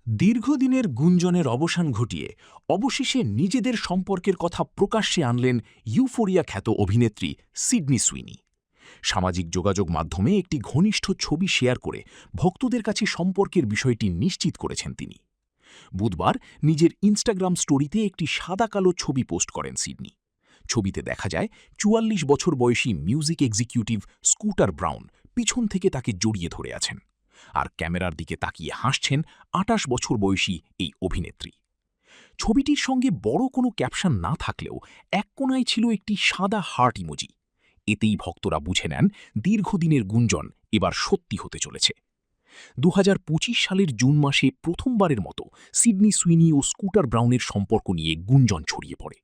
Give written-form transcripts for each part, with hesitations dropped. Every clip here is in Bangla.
দীর্ঘদিনের গুঞ্জনের অবসান ঘটিয়ে অবশেষে নিজেদের সম্পর্কের কথা প্রকাশ্যে আনলেন ইউফোরিয়া খ্যাত অভিনেত্রী সিডনি সুইনি। সামাজিক যোগাযোগ মাধ্যমে একটি ঘনিষ্ঠ ছবি শেয়ার করে ভক্তদের কাছে সম্পর্কের বিষয়টি নিশ্চিত করেছেন তিনি। বুধবার নিজের ইনস্টাগ্রাম স্টোরিতে একটি সাদা-কালো ছবি পোস্ট করেন সিডনি। ছবিতে দেখা যায় ৪৪ বছর বয়সী মিউজিক এক্সিকিউটিভ স্কুটার ব্রাউন পিছন থেকে তাকে জড়িয়ে ধরে আছেন, আর ক্যামেরার দিকে তাকিয়ে হাসছেন ২৮ বছর বয়সী এই অভিনেত্রী। ছবিটির সঙ্গে বড় কোনো ক্যাপশন না থাকলেও এক কোণায় ছিল একটি সাদা হার্ট ইমোজি। এতেই ভক্তরা বুঝে নেন দীর্ঘদিনের গুঞ্জন এবার সত্যি হতে চলেছে। ২০২৫ সালের জুন মাসে প্রথমবারের মতো সিডনি সুইনি ও স্কুটার ব্রাউনের সম্পর্ক নিয়ে গুঞ্জন ছড়িয়ে পড়ে।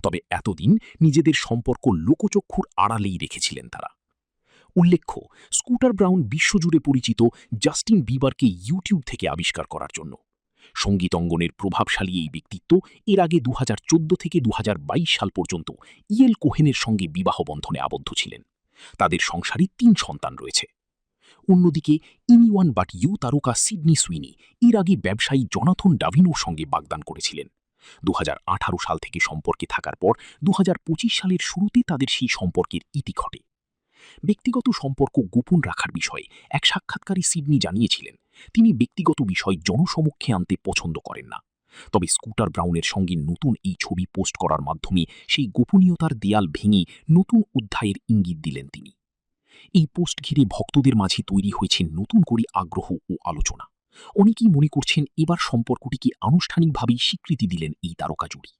তবে এতদিন নিজেদের সম্পর্ক লোকচক্ষুর আড়ালেই রেখেছিলেন তারা। উল্লেখ্য, স্কুটার ব্রাউন বিশ্বজুড়ে পরিচিত জাস্টিন বিবারকে ইউটিউব থেকে আবিষ্কার করার জন্য। সঙ্গীত অঙ্গনের প্রভাবশালী এই ব্যক্তিত্ব এর আগে ২০১৪ থেকে ২০২২ সাল পর্যন্ত ইয়েল কোহেনের সঙ্গে বিবাহ বন্ধনে আবদ্ধ ছিলেন। তাদের সংসারে ৩ সন্তান রয়েছে। অন্যদিকে এনিওয়ান বাট ইউ তারকা সিডনি সুইনি এর আগে ব্যবসায়ী জনাথন ডাভিনোর সঙ্গে বাগদান করেছিলেন। ২০১৮ সাল থেকে সম্পর্কে থাকার পর ২০২৫ সালের শুরুতে তাদের সেই সম্পর্কের ইতি ঘটে। ব্যক্তিগত সম্পর্ক গোপন রাখার বিষয়ে এক সাক্ষাৎকারে সিডনি জানিয়েছিলেন তিনি ব্যক্তিগত বিষয় জনসমক্ষে আনতে পছন্দ করেন না। তবে স্কুটার ব্রাউনের সঙ্গে নতুন এই ছবি পোস্ট করার মাধ্যমে সেই গোপনীয়তার দেয়াল ভেঙে নতুন অধ্যায়ের ইঙ্গিত দিলেন তিনি। এই পোস্ট ঘিরে ভক্তদের মাঝে তৈরি হয়েছে নতুন করে আগ্রহ ও আলোচনা। অনেকেই মনে করছেন এবার সম্পর্কটিকে আনুষ্ঠানিকভাবেই স্বীকৃতি দিলেন এই তারকা জুটি।